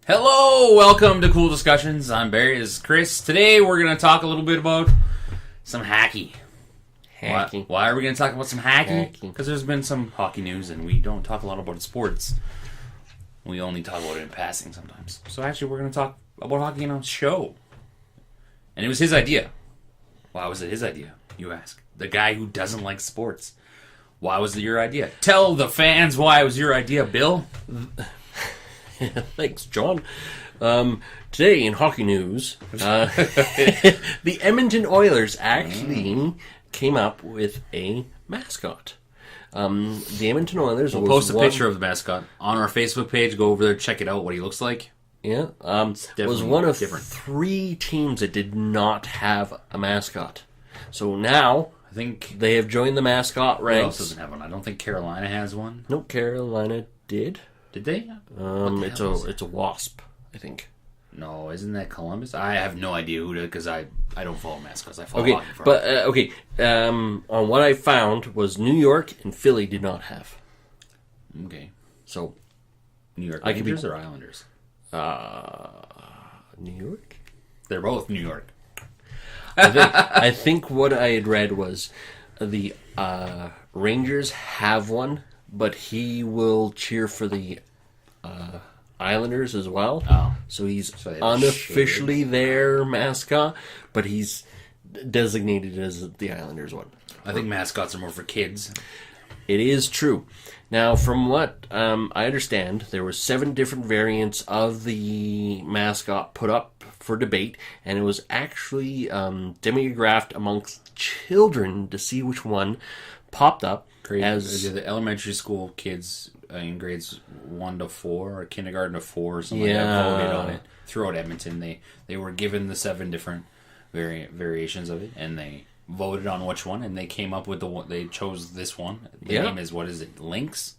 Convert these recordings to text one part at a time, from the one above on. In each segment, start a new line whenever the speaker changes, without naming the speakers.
Hello, welcome to Cool Discussions. I'm Barry, this is Chris. Today we're going to talk a little bit about some hockey. Why are we going to talk about some hockey? Because there's been some hockey news and we don't talk a lot about sports. We only talk about it in passing sometimes. So actually we're going to talk about hockey in a show. And it was his idea. Why was it his idea, you ask? The guy who doesn't like sports. Why was it your idea? Tell the fans why it was your idea, Bill.
Thanks, John. Today in hockey news, the Edmonton Oilers actually came up with a mascot. The Edmonton Oilers
We'll post a picture of the mascot on our Facebook page. Go over there, check it out, what he looks like.
Yeah, was one of three teams that did not have a mascot. So now
I think
they have joined the mascot ranks.
Who else doesn't have one? I don't think Carolina has one.
No, Carolina did.
Did they?
It's a wasp, I think.
No, isn't that Columbus? I have no idea who to, because I don't follow mascots. I follow hockey.
On what I found was New York and Philly did not have.
Okay.
So
New York Rangers or Islanders?
New York?
They're both New York.
I think what I had read was the Rangers have one, but he will cheer for the Islanders as well.
Oh.
So he's unofficially their mascot, but he's designated as the Islanders one.
I think mascots are more for kids.
It is true. Now, from what I understand, there were 7 different variants of the mascot put up for debate, and it was actually demographed amongst children to see which one popped up. As
the elementary school kids in grades 1 to 4 or kindergarten to 4 or something like that voted on it throughout Edmonton. They were given the 7 different variations of it, and they voted on which one, and they came up with the one. They chose this one. The name is, what is it, Lynx?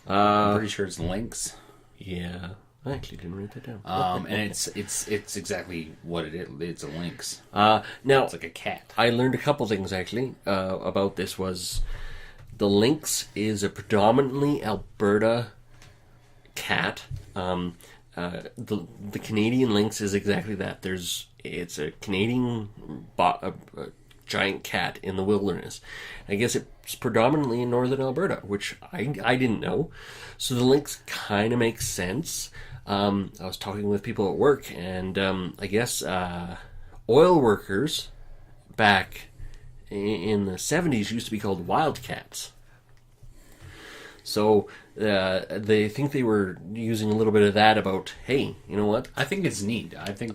I'm pretty sure it's Lynx.
Yeah, I actually didn't write that down.
And it's exactly what it is. It's a lynx.
Now
it's like a cat.
I learned a couple things actually about this. Was the lynx is a predominantly Alberta cat. The Canadian lynx is exactly that. It's a Canadian a giant cat in the wilderness. I guess it's predominantly in northern Alberta, which I didn't know. So the lynx kind of makes sense. I was talking with people at work, and I guess oil workers back in the 70s used to be called wildcats. So they think they were using a little bit of that about, hey, you know what?
I think it's neat. I think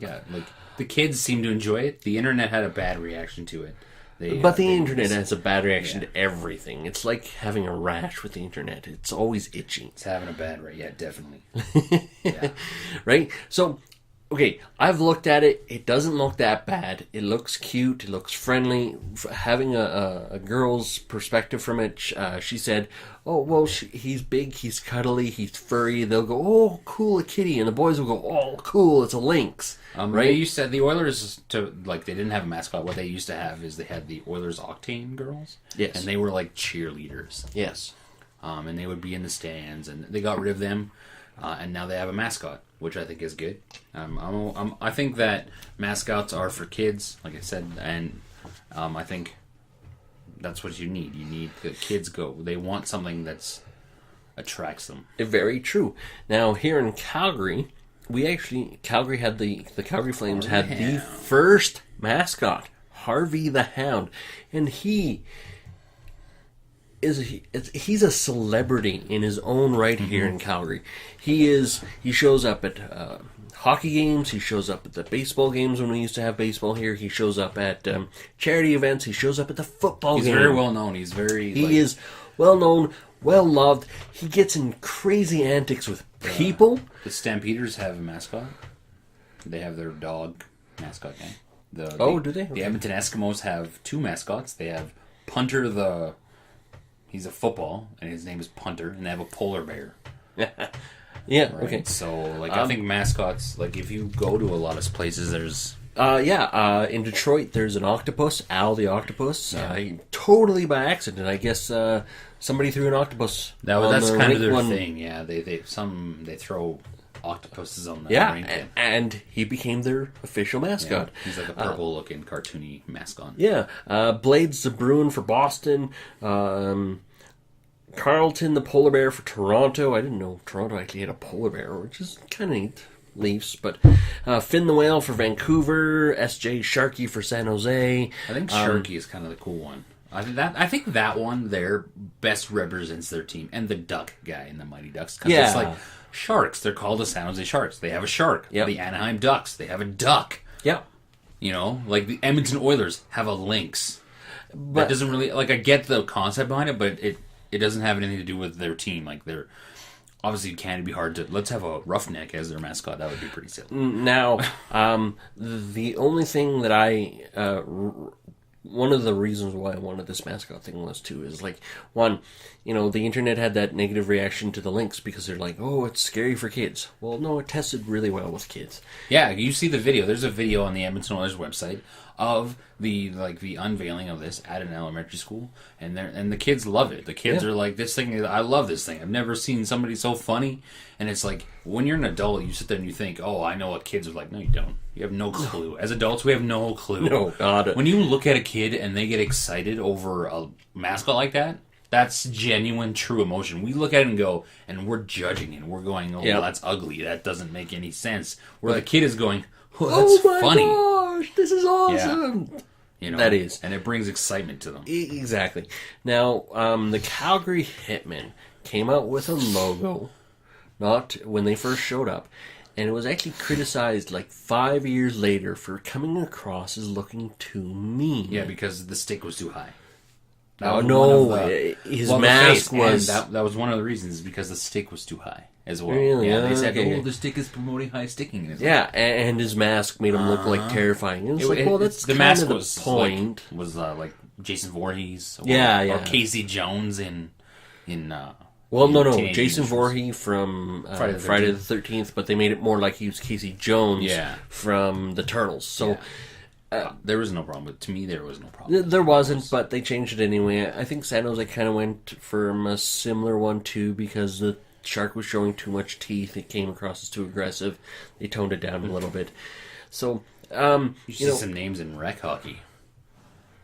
the kids seem to enjoy it. The internet had a bad reaction to it.
The internet has a bad reaction to everything. It's like having a rash with the internet. It's always itchy.
It's having a bad reaction. Yeah, definitely.
Right? So, okay, I've looked at it. It doesn't look that bad. It looks cute. It looks friendly. Having a girl's perspective from it, she said, oh, well, he's big, he's cuddly, he's furry. They'll go, oh, cool, a kitty. And the boys will go, oh, cool, it's a lynx. Right?
They used to, the Oilers, they didn't have a mascot. What they used to have is they had the Oilers Octane girls.
Yes.
And they were like cheerleaders.
Yes.
And they would be in the stands, and they got rid of them, and now they have a mascot, which I think is good. I think that mascots are for kids, like I said, and I think that's what you need. You need the kids they want something that attracts them.
Very true. Now, here in Calgary, Calgary had the Calgary Flames had the first mascot, Harvey the Hound, and he's a celebrity in his own right here in Calgary. He shows up at hockey games. He shows up at the baseball games when we used to have baseball here. He shows up at charity events. He shows up at the football games.
He's very well known. He
is well known, well loved. He gets in crazy antics with people.
The Stampeders have a mascot. They have their dog mascot gang.
Do they? Okay.
The Edmonton Eskimos have 2 mascots. They have Punter he's a football, and his name is Punter, and they have a polar bear.
Yeah,
right?
okay.
So, I think mascots, if you go to a lot of places, there's...
in Detroit, there's an octopus, Al the octopus. Totally by accident, I guess somebody threw an octopus.
That's kind of their thing, yeah. They throw octopuses on the ring.
Yeah, and he became their official mascot.
Yeah, he's like a purple-looking cartoony mascot.
Yeah, Blades the Bruin for Boston. Carlton the polar bear for Toronto. I didn't know Toronto actually had a polar bear, which is kind of neat. Leafs, but Finn the Whale for Vancouver. S.J. Sharkey for San Jose.
I think Sharkey is kind of the cool one. I think that one there best represents their team, and the duck guy in the Mighty Ducks. Because it's like sharks. They're called the San Jose Sharks. They have a shark.
Yep.
The Anaheim Ducks. They have a duck.
Yeah.
You know, like the Edmonton Oilers have a lynx. But that doesn't really, like, I get the concept behind it, but it doesn't have anything to do with their team. Like, they're obviously, can be hard to. Let's have a roughneck as their mascot. That would be pretty silly.
Now, the only thing that one of the reasons why I wanted this mascot thing was too is like, one, you know, the internet had that negative reaction to the lynx because they're like, oh, it's scary for kids. Well, no, it tested really well with kids.
Yeah, you see the video. There's a video on the Edmonton Oilers website of the unveiling of this at an elementary school, and the kids love it. The kids are like, this thing, I love this thing. I've never seen somebody so funny. And it's like, when you're an adult, you sit there and you think, oh, I know what kids are like. No, you don't. You have no clue. As adults, we have no clue.
No, God.
When you look at a kid and they get excited over a mascot like that, that's genuine, true emotion. We look at it and go, and we're judging it. We're going, oh, well, that's ugly. That doesn't make any sense. Where the kid is going, oh, that's funny.
Gosh, this is awesome.
Yeah. You know,
that is.
And it brings excitement to them.
Exactly. Now, the Calgary Hitmen came out with a logo, not when they first showed up, and it was actually criticized like 5 years later for coming across as looking too mean.
Yeah, because the stick was too high.
His mask was...
That was one of the reasons, because the stick was too high as well.
Really?
Yeah, they said, the stick is promoting high sticking.
And his mask made him look like terrifying. It was like, well, that's the mask was the point.
Like Jason Voorhees. Or,
or
Casey Jones in
Jason Voorhees from Friday the 13th, but they made it more like he was Casey Jones from the Turtles. So
there was no problem. But to me, there was no problem.
There wasn't, but they changed it anyway. I think San Jose kind of went from a similar one too, because the shark was showing too much teeth. It came across as too aggressive. They toned it down a little bit. So
you see some names in rec hockey.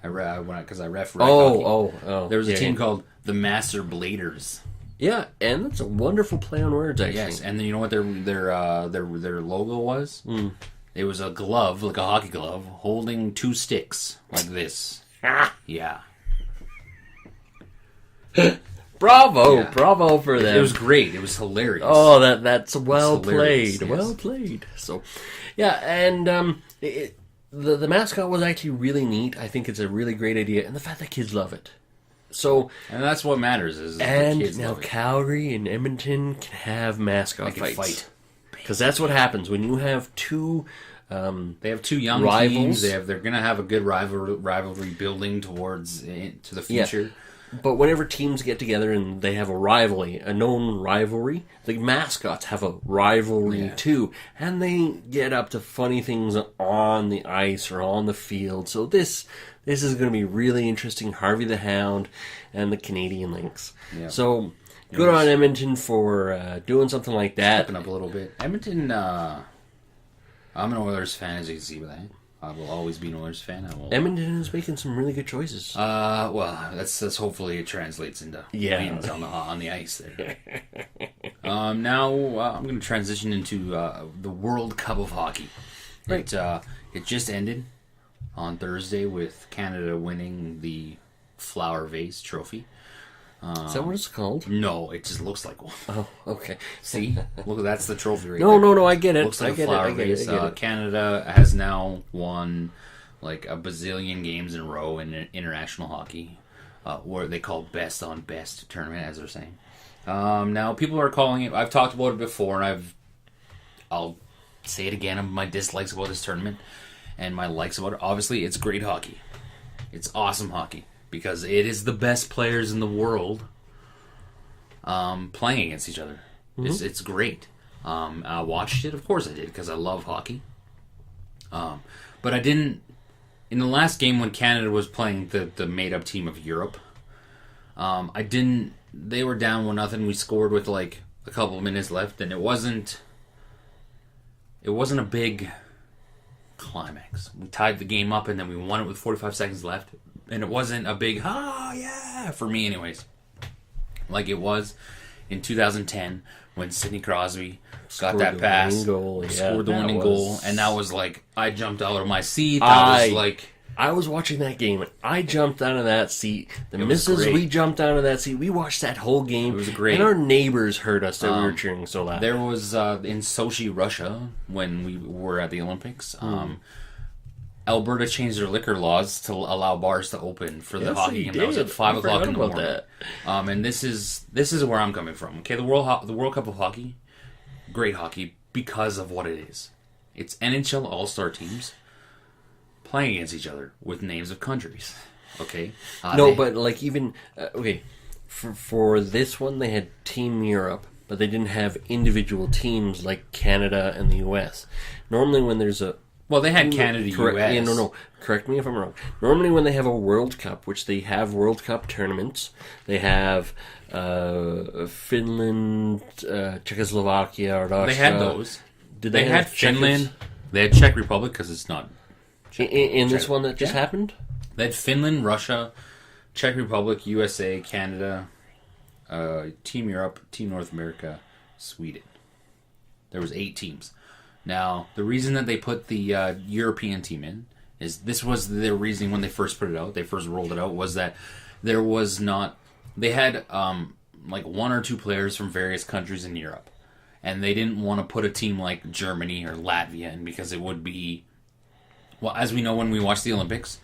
Because I ref rec hockey. There was a team called the Master Bladers.
Yeah, and that's a wonderful play on words, actually.
Yes, and then you know what their logo was? It was a glove, like a hockey glove, holding two sticks, like this. Yeah.
Bravo for them.
It was great. It was hilarious.
Oh, that's well played. Yes. Well played. So, yeah, and the mascot was actually really neat. I think it's a really great idea, and the fact that kids love it. So,
and that's what matters is
and
the kids
now
love it.
Calgary and Edmonton can have mascot fights. Because that's what happens when you have two.
They have two young
rivals.
teams. They're going to have a good rivalry building towards to the future.
Yeah. But whenever teams get together and they have a known rivalry, the mascots have a rivalry too, and they get up to funny things on the ice or on the field. So this is going to be really interesting. Harvey the Hound and the Canadian Lynx. Yeah. So good on Edmonton for doing something like that.
Stepping up a little bit. Edmonton. I'm an Oilers fan, as you can see with that. I will always be an Oilers fan.
Edmonton is making some really good choices.
Well, that's hopefully it translates into wins on the ice there. Now I'm going to transition into the World Cup of Hockey. Right. It just ended on Thursday with Canada winning the Flower Vase Trophy.
Is that what it's called?
No, it just looks like one.
Oh, okay.
See? Look, that's the trophy right
there.
No,
I get it.
Looks like a flower vase. Canada has now won like a bazillion games in a row in international hockey, where they call best on best tournament, as they're saying. Now, people are calling it, I've talked about it before, and I'll say it again, my dislikes about this tournament, and my likes about it. Obviously, it's great hockey. It's awesome hockey. Because it is the best players in the world playing against each other. Mm-hmm. It's great. I watched it, of course I did, because I love hockey. But I didn't... In the last game when Canada was playing the made-up team of Europe, I didn't... They were down 1-0. We scored with like a couple of minutes left, and it wasn't it wasn't a big climax. We tied the game up and then we won it with 45 seconds left, and it wasn't a big yeah for me anyways, like it was in 2010 when Sidney Crosby got that pass, scored the winning goal, and that was like, I jumped out of my seat.
I was watching that game, and I jumped out of that seat. The missus, we jumped out of that seat. We watched that whole game.
It was great.
And our neighbors heard us that we were cheering so loud.
There was, in Sochi, Russia, when we were at the Olympics, Alberta changed their liquor laws to allow bars to open for the hockey game. That was at 5 o'clock in the morning. And this is where I'm coming from. Okay, the World Cup of Hockey, great hockey because of what it is. It's NHL All-Star teams playing against each other with names of countries. Okay?
But like even... For this one, they had Team Europe, but they didn't have individual teams like Canada and the US. Normally when there's a...
Well, they had Canada, US.
Yeah, no. Correct me if I'm wrong. Normally when they have a World Cup, which they have World Cup tournaments, they have Finland, Czechoslovakia, or Russia.
They had those. They had Finland. They had Czech Republic, because it's not...
In this one that just happened?
They had Finland, Russia, Czech Republic, USA, Canada, Team Europe, Team North America, Sweden. There was 8 teams. Now, the reason that they put the European team in is this was their reasoning when they first put it out. They first rolled it out was that there was not... They had like 1 or 2 players from various countries in Europe. And they didn't want to put a team like Germany or Latvia in because it would be... Well, as we know when we watch the Olympics,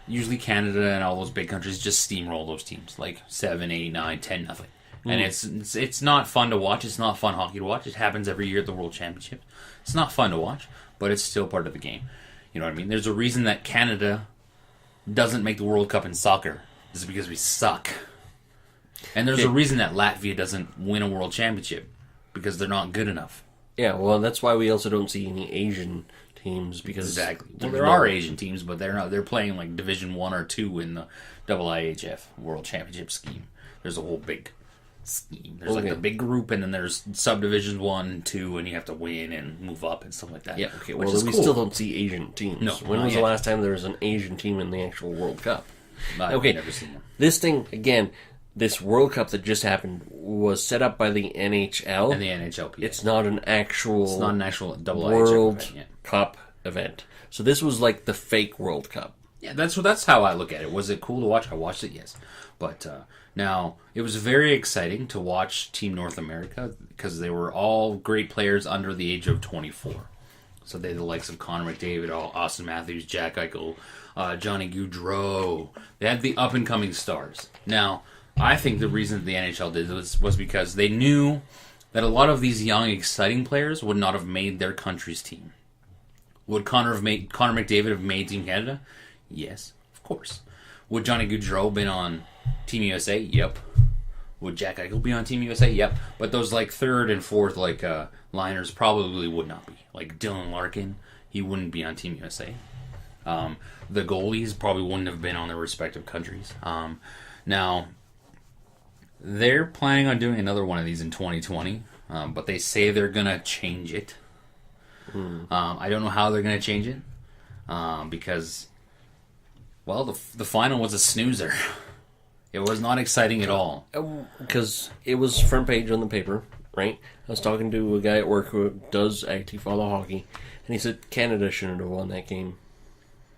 usually Canada and all those big countries just steamroll those teams. Like 7, 8, 9, 10, nothing. And it's not fun to watch. It's not fun hockey to watch. It happens every year at the World Championship. It's not fun to watch, but it's still part of the game. You know what I mean? There's a reason that Canada doesn't make the World Cup in soccer. This is because we suck. And there's a reason that Latvia doesn't win a World Championship, because they're not good enough.
Yeah, well, that's why we also don't see any Asian teams, because
exactly. Well, there are Asian teams, but they're not. They're playing like Division 1 or 2 in the IIHF World Championship scheme. There's a whole big scheme. There's like the big group, and then there's subdivisions 1, 2, and you have to win and move up and stuff like that.
Yeah, okay. Well, we still don't see Asian teams.
No,
when was the last time there was an Asian team in the actual World Cup?
I've never seen them.
This thing again. This World Cup that just happened was set up by the NHL.
And the NHLPA.
It's not an actual
World
Cup event. So this was like the fake World Cup.
Yeah, that's how I look at it. Was it cool to watch? I watched it, yes. But now, it was very exciting to watch Team North America because they were all great players under the age of 24. So they had the likes of Connor McDavid, Austin Matthews, Jack Eichel, Johnny Gaudreau. They had the up-and-coming stars. Now... I think the reason that the NHL did this was because they knew that a lot of these young, exciting players would not have made their country's team. Would Connor McDavid have made Team Canada? Yes, of course. Would Johnny Gaudreau been on Team USA? Yep. Would Jack Eichel be on Team USA? Yep. But those like third and fourth liners probably would not be. Like Dylan Larkin, he wouldn't be on Team USA. The goalies probably wouldn't have been on their respective countries. Now... They're planning on doing another one of these in 2020, but they say they're going to change it. I don't know how they're going to change it, because, well, the final was a snoozer. It was not exciting at all.
Because it was front page on the paper, right? I was talking to a guy at work who does actually follow hockey, and he said Canada shouldn't have won that game.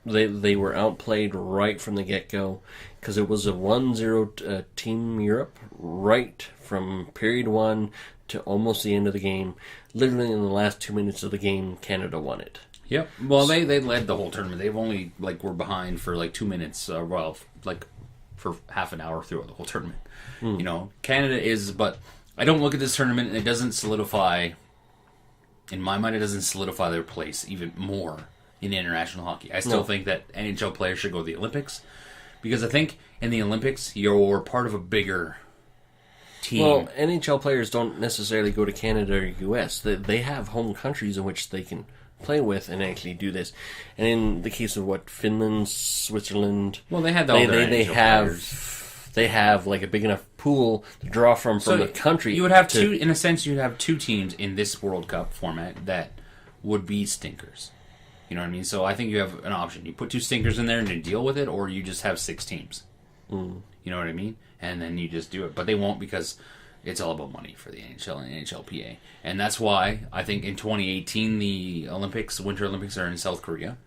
They were outplayed right from the get-go, because it was a 1-0 Team Europe right from period 1 to almost the end of the game. Literally in the last 2 minutes of the game, Canada won it.
Yep. Well, they led the whole tournament. They've only were behind for 2 minutes. For half an hour throughout the whole tournament. You know, Canada is, but I don't look at this tournament and it doesn't solidify. In my mind, it doesn't solidify their place even more in international hockey. I still think that NHL players should go to the Olympics, because I think in the Olympics you're part of a bigger team.
Well, NHL players don't necessarily go to Canada or US. They have home countries in which they can play with and actually do this. And in the case of Finland, Switzerland,
well, they had
they have like a big enough pool to draw from the country.
You would have two teams in this World Cup format that would be stinkers. You know what I mean? So I think you have an option. You put 2 stinkers in there and you deal with it, or you just have 6 teams. You know what I mean? And then you just do it. But they won't, because it's all about money for the NHL and NHLPA. And that's why I think in 2018 the Winter Olympics are in South Korea.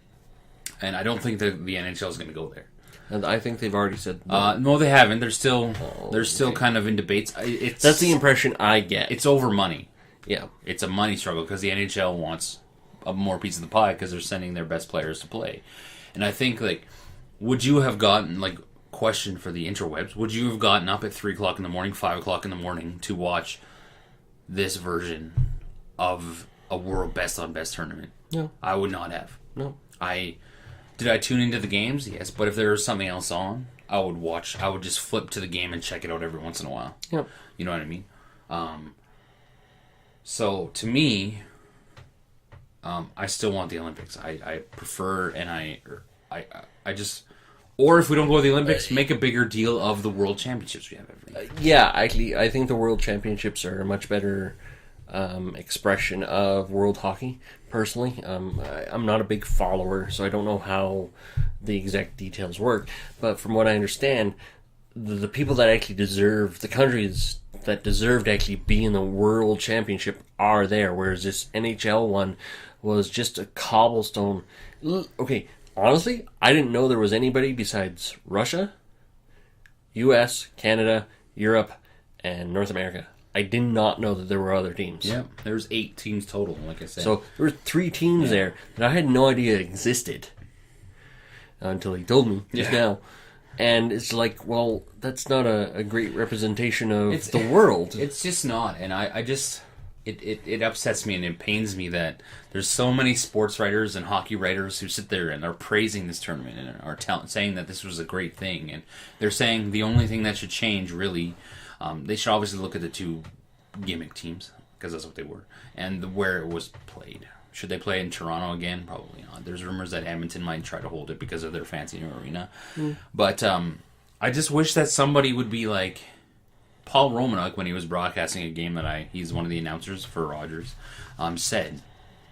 And I don't think the NHL is going to go there.
And I think they've already said
no, they haven't. They're still kind of in debates.
That's the impression I get.
It's over money.
Yeah.
It's a money struggle because the NHL wants a more piece of the pie because they're sending their best players to play. And I think, like, would you have gotten, like, question for the interwebs, would you have gotten up at 3 o'clock in the morning, 5 o'clock in the morning to watch this version of a world best on best tournament?
No.
I would not have.
No.
Did I tune into the games? Yes, but if there was something else on, I would just flip to the game and check it out every once in a while.
Yep.
You know what I mean? So to me, I still want the Olympics. I prefer, and I just, or if we don't go to the Olympics, make a bigger deal of the World Championships we have every year.
Yeah, actually, I think the World Championships are a much better expression of world hockey. Personally, I'm not a big follower, so I don't know how the exact details work. But from what I understand, the people that actually deserve, the countries that deserve to actually be in the World Championship are there, whereas this NHL one was just a cobblestone. Okay, honestly, I didn't know there was anybody besides Russia, US, Canada, Europe, and North America. I did not know that there were other teams.
Yeah, there was 8 teams total, like I said.
So there were 3 teams there that I had no idea existed until he told me just now. And it's like, well, that's not a great representation of the world.
It's just not, and I just it upsets me and it pains me that there's so many sports writers and hockey writers who sit there and are praising this tournament and are saying that this was a great thing, and they're saying the only thing that should change really. They should obviously look at the 2 gimmick teams, because that's what they were, and where it was played. Should they play in Toronto again? Probably not. There's rumors that Edmonton might try to hold it because of their fancy new arena. But I just wish that somebody would be like Paul Romanuk, when he was broadcasting a game that he's one of the announcers for Rogers, said,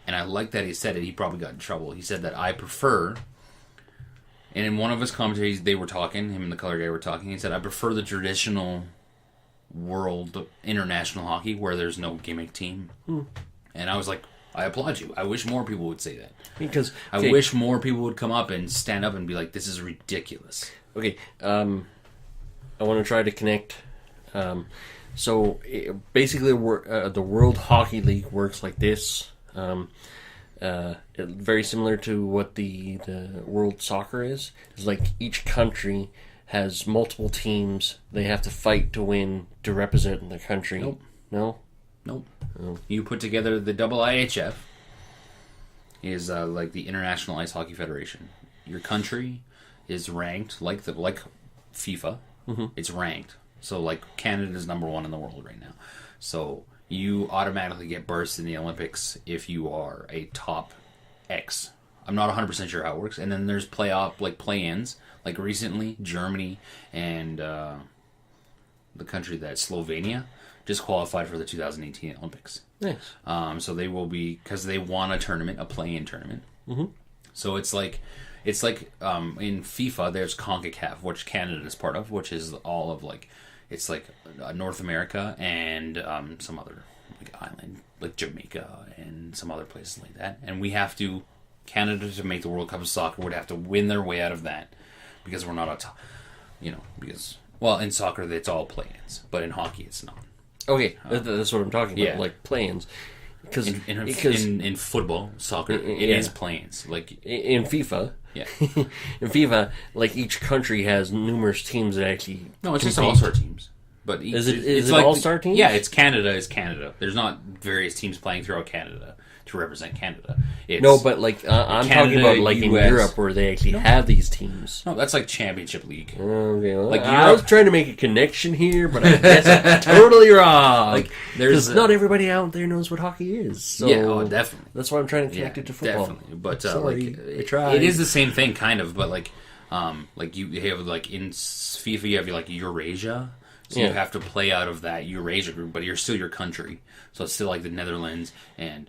and I like that he said it, he probably got in trouble. He said that I prefer, and in one of his commentaries they were talking, him and the color guy were talking, he said, I prefer the traditional world international hockey where there's no gimmick team. And I was like, I applaud you. I wish more people would say that, because I wish more people would come up and stand up and be like, this is ridiculous.
Okay, I want to try to connect. Basically, the World Hockey League works like this. Very similar to what the World Soccer is. It's like each country has multiple teams. They have to fight to win to represent the country.
Nope.
No?
Nope. Oh. You put together the IIHF is like the International Ice Hockey Federation. Your country is ranked like FIFA. Mm-hmm. It's ranked. So like Canada's number 1 in the world right now. So you automatically get burst in the Olympics if you are a top X. I'm not 100% sure how it works. And then there's play-ins. Like recently, Germany and the country that Slovenia just qualified for the 2018 Olympics.
Nice.
So they will be, because they won a tournament, a play-in tournament. Mm-hmm. So it's like in FIFA, there's CONCACAF, which Canada is part of, which is all of it's like North America and some other island, like Jamaica and some other places like that. And we have to, Canada, to make the World Cup of Soccer, would have to win their way out of that. Because we're not in soccer it's all play-ins, but in hockey it's not.
Okay, that's what I'm talking about, like play-ins. Because
in football, soccer, it is play-ins. Like
in FIFA,
yeah,
in FIFA, like each country has numerous teams that actually.
No, it's just all-star teams. But
is it like all-star teams?
Yeah, it's Canada. Is Canada. There's not various teams playing throughout Canada to represent Canada.
No, but I'm talking about like US. In Europe where they actually have these teams.
No, that's like Championship League.
Okay, well, I was trying to make a connection here, but I guess I'm totally wrong. Like, because not everybody out there knows what hockey is. So
yeah, definitely.
That's why I'm trying to connect it to football.
Definitely, but
Sorry, I tried.
It is the same thing, kind of. But like you have in FIFA, you have like Eurasia. So you have to play out of that Eurasia group, but you're still your country. So it's still like the Netherlands and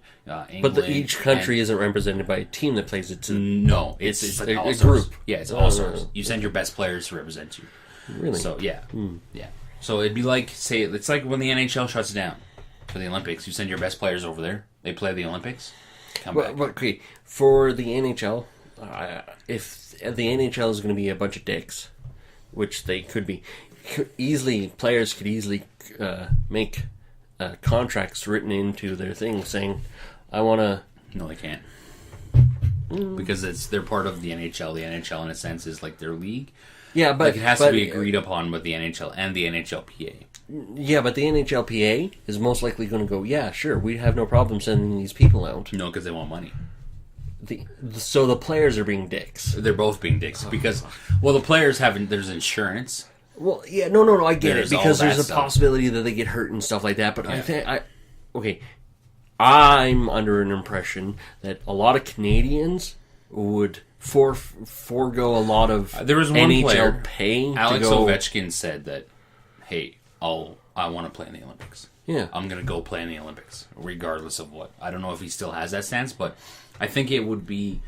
England.
But each country isn't represented by a team that plays it.
No, it's like
a group.
Yeah, it's all-stars. You send your best players to represent you.
Really?
So, yeah. Yeah. So it'd be like, say, it's like when the NHL shuts down for the Olympics. You send your best players over there. They play the Olympics. Come back.
But okay, for the NHL, if the NHL is going to be a bunch of dicks, which they could be, players could easily make contracts written into their thing saying, I want to...
No, they can't. Because they're part of the NHL. The NHL, in a sense, is like their league.
Yeah, but...
Like it has to be agreed upon with the NHL and the NHLPA.
Yeah, but the NHLPA is most likely going to go, yeah, sure, we have no problem sending these people out.
No, because they want money.
So the players are being dicks.
They're both being dicks because, well, the players haven't. There's insurance.
Well, yeah, no, I get it because there's a possibility that they get hurt and stuff like that. But yeah. I'm under an impression that a lot of Canadians would forego a lot of
there was one
NHL
player,
pay.
Alex Ovechkin said that, hey, I want to play in the Olympics.
Yeah,
I'm gonna go play in the Olympics regardless of what. I don't know if he still has that stance, but I think it would be.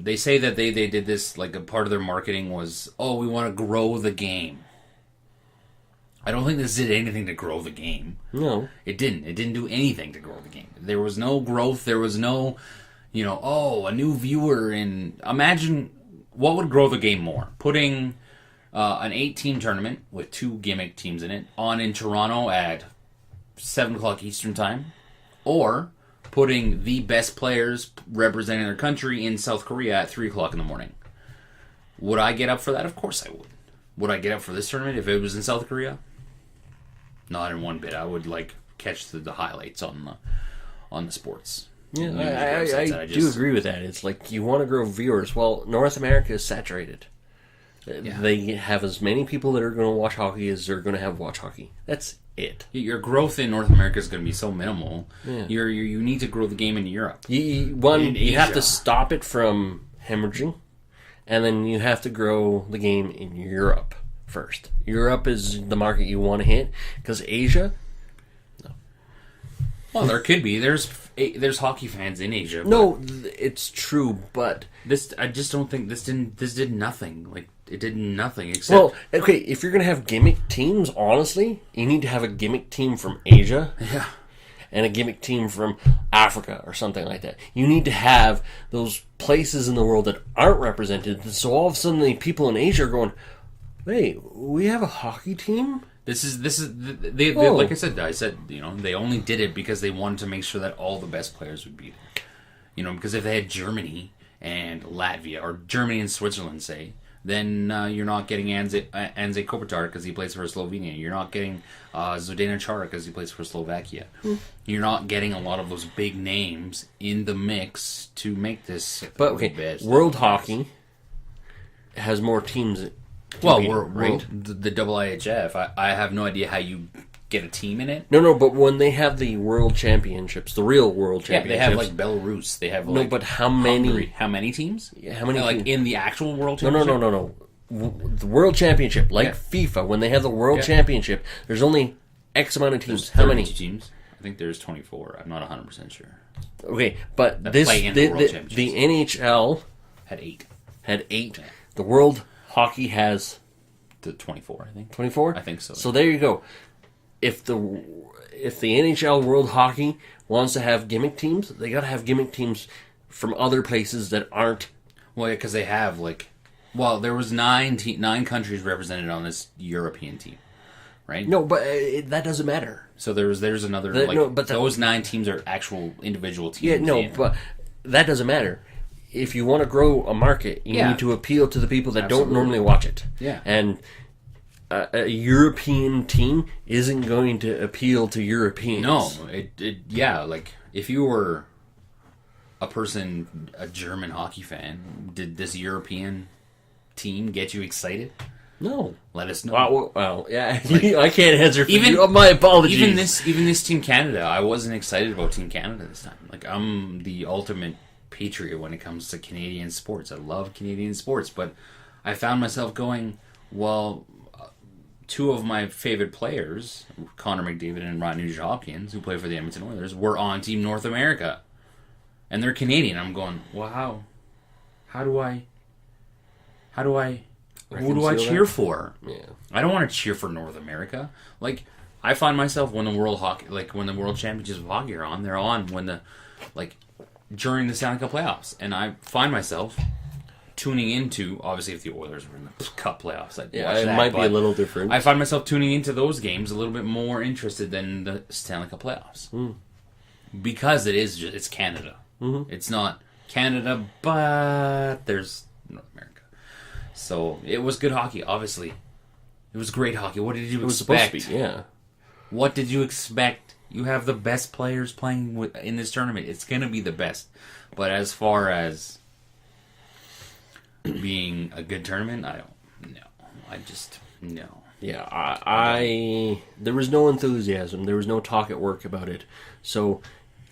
They say that they did this, like a part of their marketing was, we want to grow the game. I don't think this did anything to grow the game.
No.
It didn't. It didn't do anything to grow the game. There was no growth. There was no, a new viewer in... Imagine what would grow the game more. Putting an 8-team tournament with 2 gimmick teams in it on in Toronto at 7 o'clock Eastern Time, or putting the best players representing their country in South Korea at 3 o'clock in the morning. Would I get up for that? Of course I would. Would I get up for this tournament if it was in South Korea? Not in one bit. I would catch the highlights on the sports.
Yeah, I do agree with that. It's like you want to grow viewers. Well, North America is saturated. Yeah. They have as many people that are going to watch hockey as they're going to have watch hockey. That's it.
Your growth in North America is going to be so minimal. Yeah. You need to grow the game in Europe.
You have to stop it from hemorrhaging, and then you have to grow the game in Europe first. Europe is the market you want to hit, because Asia, no.
Well, there could be. There's hockey fans in Asia.
No, it's true, but
I just don't think this did nothing. Like, it did nothing except...
Well, okay, if you're going to have gimmick teams, honestly, you need to have a gimmick team from Asia.
Yeah.
And a gimmick team from Africa or something like that. You need to have those places in the world that aren't represented. So all of a sudden, the people in Asia are going, "Wait, we have a hockey team?"
They like I said, they only did it because they wanted to make sure that all the best players would beat it. Because if they had Germany and Latvia, or Germany and Switzerland, say, then you're not getting Anze Kopitar because he plays for Slovenia. You're not getting Zdeno Chara because he plays for Slovakia. You're not getting a lot of those big names in the mix to make this.
But okay, World Hockey has more teams.
Well, the IIHF. I have no idea how you get a team in it.
No, but when they have the World Championships, the real World Championships,
they have Belarus. They have
but how many?
Hungary. How many teams?
Yeah, how many?
In the actual World Championship?
No. The World Championship, FIFA, when they have the World Championship, there's only X amount of teams. How many
teams? I think there's 24. I'm not 100% sure.
Okay, but the NHL
had 8.
Yeah. The World Hockey has
the 24. I think
24.
I think so.
So there you go. If the NHL World Hockey wants to have gimmick teams, they got to have gimmick teams from other places that aren't.
Well, yeah, because they have there was 9 countries represented on this European team, right?
No, but that doesn't matter.
So there's another those 9 teams are actual individual teams.
Yeah, no, but that doesn't matter. If you want to grow a market, you need to appeal to the people that don't normally watch it.
Yeah,
and a European team isn't going to appeal to Europeans.
No, if you were a German hockey fan, did this European team get you excited?
No.
Let us know.
Well, yeah, I can't answer for you. My apologies.
Even this Team Canada, I wasn't excited about Team Canada this time. I'm the ultimate patriot when it comes to Canadian sports. I love Canadian sports, but I found myself going, well, two of my favorite players, Connor McDavid and Ryan Nugent-Hopkins, who play for the Edmonton Oilers, were on Team North America. And they're Canadian. I'm going, wow. Who do I cheer for?
Yeah.
I don't want to cheer for North America. Like, I find myself when the World Championships of Hockey are on, they're on during the Stanley Cup playoffs. And I find myself tuning into, obviously if the Oilers were in the Cup playoffs, I'd watch that.
It might be a little different.
I find myself tuning into those games a little bit more interested than the Stanley Cup playoffs. Because it's Canada. Mm-hmm. It's not Canada, but there's North America. So it was good hockey, obviously. It was great hockey. What did you expect?
Supposed to be, yeah.
What did you expect? You have the best players playing in this tournament. It's going to be the best. But as far as being a good tournament, no.
Yeah, I there was no enthusiasm. There was no talk at work about it. So,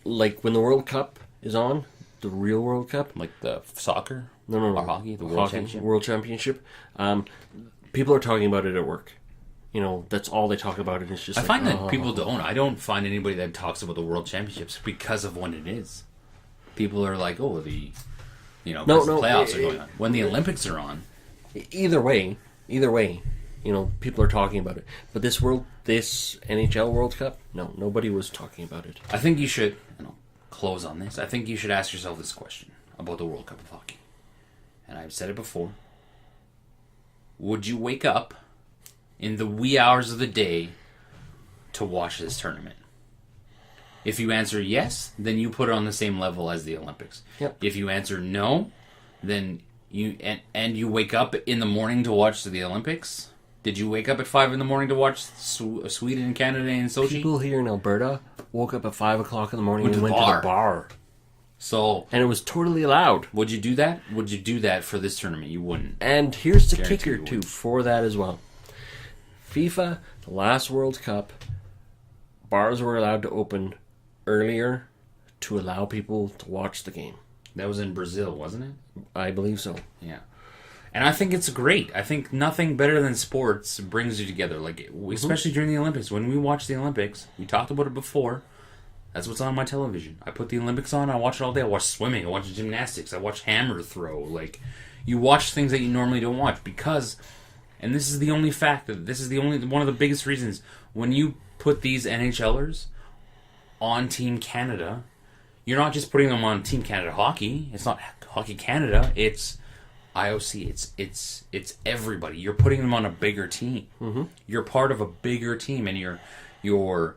like when the World Cup is on, the real World Cup,
like the soccer,
no,
or hockey, the World Championship.
World Championship. People are talking about it at work. You know, that's all they talk about. And it's just
I find that people don't. I don't find anybody that talks about the World Championships because of when it is. People are like, oh, the playoffs are going on. When the Olympics are on.
Either way, you know, people are talking about it. But this NHL World Cup, no, nobody was talking about it.
I think you should, close on this. I think you should ask yourself this question about the World Cup of Hockey. And I've said it before. Would you wake up in the wee hours of the day to watch this tournament? If you answer yes, then you put it on the same level as the Olympics.
Yep.
If you answer no, then you wake up in the morning to watch the Olympics. Did you wake up at 5 in the morning to watch Sweden, Canada, and Sochi?
People here in Alberta woke up at 5 o'clock in the morning and went to the bar.
So,
and it was totally allowed.
Would you do that? Would you do that for this tournament? You wouldn't.
And here's the kicker, too, for that as well. FIFA, the last World Cup, bars were allowed to open earlier to allow people to watch the game.
That was in Brazil, wasn't it?
I believe so.
Yeah. And I think it's great. I think nothing better than sports brings you together. Like, especially during the Olympics. When we watch the Olympics, we talked about it before. That's what's on my television. I put the Olympics on. I watch it all day. I watch swimming. I watch gymnastics. I watch hammer throw. Like, you watch things that you normally don't watch because, and this is the only fact that this is the only one of the biggest reasons when you put these NHLers on Team Canada, you're not just putting them on Team Canada hockey. It's not Hockey Canada. It's IOC. It's everybody. You're putting them on a bigger team. Mm-hmm. You're part of a bigger team, and you're.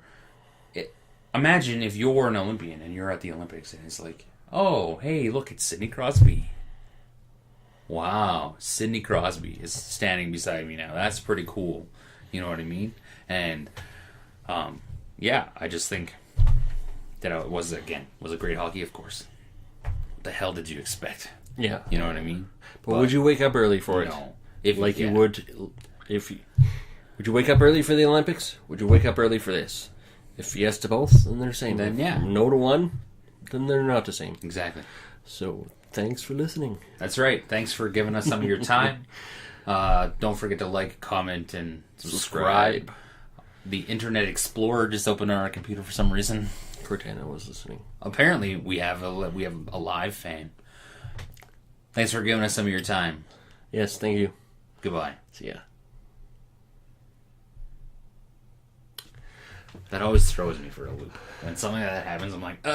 Imagine if you're an Olympian and you're at the Olympics, and it's like, oh, hey, look, it's Sidney Crosby. Wow, Sidney Crosby is standing beside me now. That's pretty cool. You know what I mean? And yeah, I just think that it was a great hockey, of course. What the hell did you expect?
Yeah.
You know what I mean?
But would you wake up early for it?
No.
Would you wake up early for the Olympics? Would you wake up early for this? If yes to both, then they're the same.
Then yeah.
No to one, then they're not the same.
Exactly.
So thanks for listening.
That's right. Thanks for giving us some of your time. Don't forget to like, comment, and subscribe. The Internet Explorer just opened on our computer for some reason.
Cortana was listening.
Apparently, we have a live fan. Thanks for giving us some of your time.
Yes, thank you.
Goodbye.
See ya.
That always throws me for a loop. When something like that happens, I'm like,